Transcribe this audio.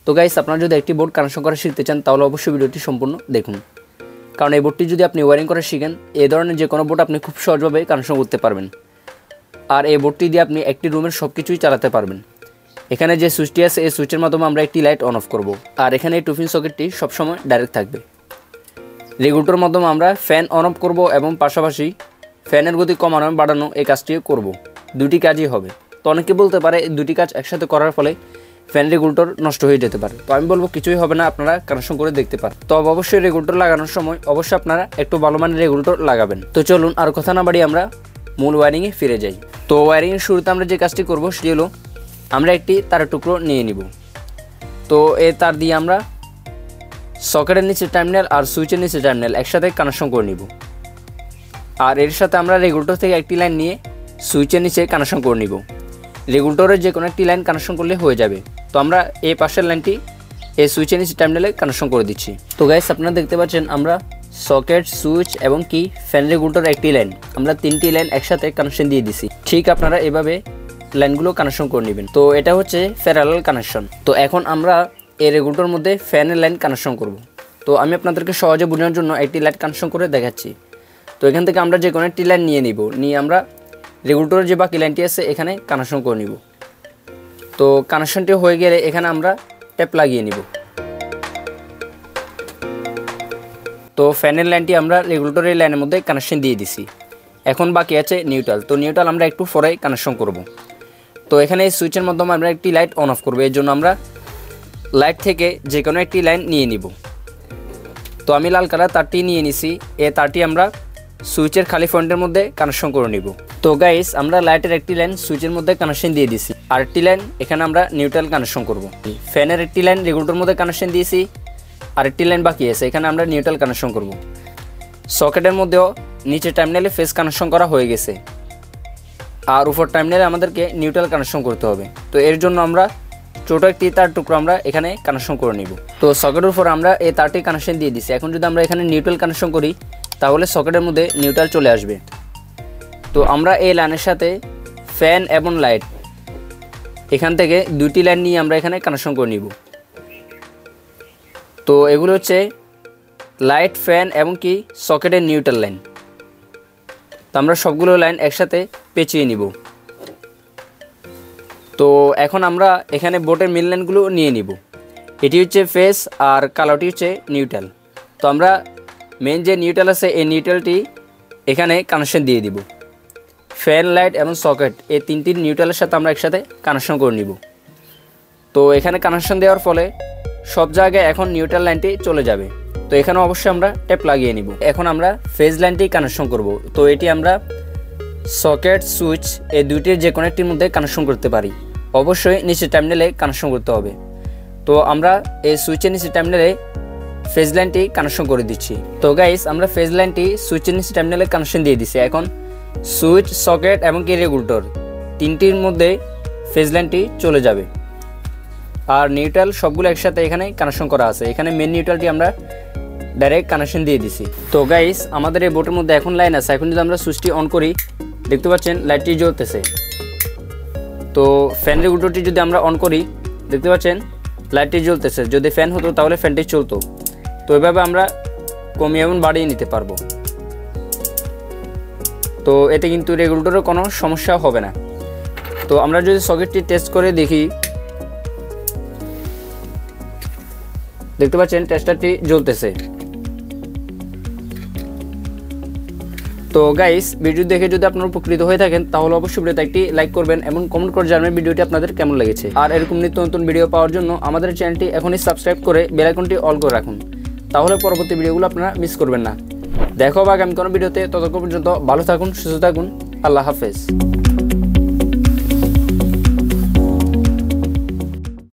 তো গাইস, আপনারা যদি একটি বোর্ড কানেকশন করা শিখতে চান তাহলে অবশ্যই ভিডিওটি সম্পূর্ণ দেখুন, কারণ এই বোর্ডটি যদি আপনি ওয়্যারিং করা শিখেন এই ধরনের যে কোনো বোর্ড আপনি খুব সহজভাবে কানেকশন করতে পারবেন। আর এই বোর্ডটি দিয়ে আপনি একটি রুমের সব কিছুই চালাতে পারবেন। এখানে যে সুইচটি আছে এই সুইচের মাধ্যমে আমরা একটি লাইট অন অফ করব, আর এখানে এই 2 পিন সকেটটি সবসময় ডাইরেক্ট থাকবে। রেগুলেটরের মাধ্যমে আমরা ফ্যান অন অফ করব এবং পাশাপাশি ফ্যানের গতি কমানো বাড়ানো এই কাজটিও করব। দুটি কাজই হবে। তো অনেকে বলতে পারে এই দুটি কাজ একসাথে করার ফলে ফ্যান রেগুলেটর নষ্ট হয়ে যেতে পারে। তো আমি বলবো কিছুই হবে না, আপনারা কানেকশন করে দেখতে পারেন। তো অবশ্যই রেগুলেটর লাগানোর সময় অবশ্যই আপনারা একটু ভালো মানের রেগুলেটর লাগাবেন। তো চলুন আর কথা না বাড়িয়ে আমরা মূল ওয়্যারিংয়ে ফিরে যাই। তো ওয়্যারিংয়ের শুরুতে আমরা যে কাজটি করব সেটি হলো আমরা একটি তারের টুকরো নিয়ে নিব। তো এই তার দিয়ে আমরা সকেটের নিচে টার্মিনাল আর সুইচের নিচে টার্মিনাল একসাথে কানেকশন করে নিব। আর এর সাথে আমরা রেগুলেটর থেকে একটি লাইন নিয়ে সুইচের নিচে কানেকশন করে নিব। রেগুলেটরের যে কোনো একটি লাইন কানেকশন করলে হয়ে যাবে। তো আমরা এই পাশের লাইনটি এই সুইচের নিচে টার্মিনালে কানেকশন করে দিচ্ছি। তো গাইস, আপনারা দেখতে পাচ্ছেন আমরা সকেট, সুইচ এবং কি ফ্যান রেগুলেটর একটি লাইন, আমরা 3টি লাইন একসাথে কানেকশন দিয়ে দিছি। ঠিক আপনারা এভাবে লাইনগুলো কানেকশন করে নেবেন। তো এটা হচ্ছে প্যারালাল কানেকশন। তো এখন আমরা এই রেগুলেটরের মধ্যে ফ্যানের লাইন কানেকশন করব। তো আমি আপনাদেরকে সহজে বোঝানোর জন্য একটি লাইট কানেকশন করে দেখাচ্ছি। তো এখান থেকে আমরা যে কোনো একটি লাইন নিয়ে নিব, নিয়ে আমরা রেগুলেটরের যে বাকি লাইনটি আছে এখানে কানেকশন করে নিব। তো কানেকশনটি হয়ে গেলে এখানে আমরা ট্যাপ লাগিয়ে নিব। তো ফ্যানের লাইনটি আমরা রেগুলেটরের লাইনের মধ্যে কানেকশন দিয়ে দিছি। এখন বাকি আছে নিউট্রাল। তো নিউট্রাল আমরা একটু পরে কানেকশন করব। তো এখানে এই সুইচের মাধ্যমে আমরা একটি লাইট অন অফ করব। এর জন্য আমরা লাইট থেকে যে কোনো একটি লাইন নিয়ে নিব। তো আমি লাল কালার তারটি নিয়ে নিছি। এই তারটি আমরা সুইচের খালি পয়েন্টের মধ্যে কানেকশন করে নিব। তো গাইস, আমরা লাইটের একটি লাইন সুইচের মধ্যে কানেকশন দিয়ে দিছি, আর একটি লাইন এখানে আমরা নিউট্রাল কানেকশন করব। ফ্যানের একটি লাইন রেগুলেটরের মধ্যে কানেকশন দিয়েছি, আর একটি লাইন বাকি আছে, এখানে আমরা নিউট্রাল কানেকশন করব। সকেটের মধ্যেও নিচে টার্মিনালে ফেজ কানেকশন করা হয়ে গেছে, আর উপর টার্মিনালে আমাদেরকে নিউট্রাল কানেকশন করতে হবে। তো এর জন্য আমরা ছোট একটি তার টুকরো আমরা এখানে কানেকশন করে নিব। তো সকেটের উপর আমরা এই তারটি কানেকশন দিয়ে দিছি। এখন যদি আমরা এখানে নিউট্রাল কানেকশন করি তাহলে সকেটের মধ্যে নিউট্রাল চলে আসবে। তো আমরা এই লাইনের সাথে ফ্যান এবং লাইট এখান থেকে 2টি লাইন নিয়ে আমরা এখানে কানেকশন করে নিব। তো এগুলো হচ্ছে লাইট, ফ্যান এবং কি সকেটের নিউট্রাল লাইন। তো আমরা সবগুলো লাইন একসাথে পেঁচিয়ে নিব। তো এখন আমরা এখানে বোর্ডের মেন লাইনগুলো নিয়ে নিব। এটি হচ্ছে ফেস আর কালোটি হচ্ছে নিউট্রাল। তো আমরা মেন যে নিউট্রাল আছে এই নিউট্রালটি এখানে কানেকশন দিয়ে দিব। ফ্যান, লাইট এবং সকেট এই 3টি নিউট্রালের সাথে আমরা একসাথে কানেকশন করে নিব। তো এখানে কানেকশন দেওয়ার ফলে সব জায়গায় এখন নিউট্রাল লাইনটি চলে যাবে। তো এখানে অবশ্যই আমরা ট্যাপ লাগিয়ে নিব। এখন আমরা ফেজ লাইনটি কানেকশন করব। তো এটি আমরা সকেট, সুইচ এই দুইটির যে কোনো একটির মধ্যে কানেকশন করতে পারি। অবশ্যই নিচে টার্মিনালে কানেকশন করতে হবে। তো আমরা এই সুইচের নিচে টার্মিনালে ফেজ লাইনটি কানেকশন করে দিচ্ছি। তো গাইস, আমরা ফেজ লাইনটি সুইচের নিচে টার্মিনালে কানেকশন দিয়ে দিচ্ছি। এখন সুইচ, সকেট এবং কি রেগুলেটর 3টির মধ্যে ফেজ লাইনটি চলে যাবে, আর নিউট্রাল সবগুলো একসাথে এখানে কানেকশন করা আছে। এখানে মেন নিউট্রালটি আমরা ডাইরেক্ট কানেকশন দিয়ে দিছি। তো গাইস, আমাদের এই বোর্ডের মধ্যে এখন লাইন আছে। এখন যদি আমরা সুইচটি অন করি দেখতে পাচ্ছেন লাইটটি জ্বলতেছে। তো ফ্যান রেগুলেটরটি যদি আমরা অন করি দেখতে পাচ্ছেন লাইটটি জ্বলতেছে। যদি ফ্যান হতো তাহলে ফ্যানটি চলতো। তো এভাবে আমরা কমিয়ে এবং বাড়িয়ে নিতে পারবো। তো এতে কিন্তু রেগুলেটরের কোনো সমস্যা হবে না। তো আমরা যদি সকেটটি টেস্ট করে দেখি দেখতে পাচ্ছেন টেস্টারটি জ্বলতেছে। তো গাইস, ভিডিও দেখে যদি আপনারা উপকৃত হয়ে থাকেন তাহলে অবশ্যই ভিডিওতে একটি লাইক করবেন এবং কমেন্ট করে জানাবেন ভিডিওটি আপনাদের কেমন লেগেছে। আর এরকম নিত্য নতুন ভিডিও পাওয়ার জন্য আমাদের চ্যানেলটি এখনই সাবস্ক্রাইব করে বেল আইকনটি অল করে রাখুন, তাহলে পরবর্তী ভিডিওগুলো আপনারা মিস করবেন না। দেখা হবে আগামী কোনো ভিডিওতে। ততক্ষণ পর্যন্ত ভালো থাকুন, সুস্থ থাকুন। আল্লাহ হাফেজ।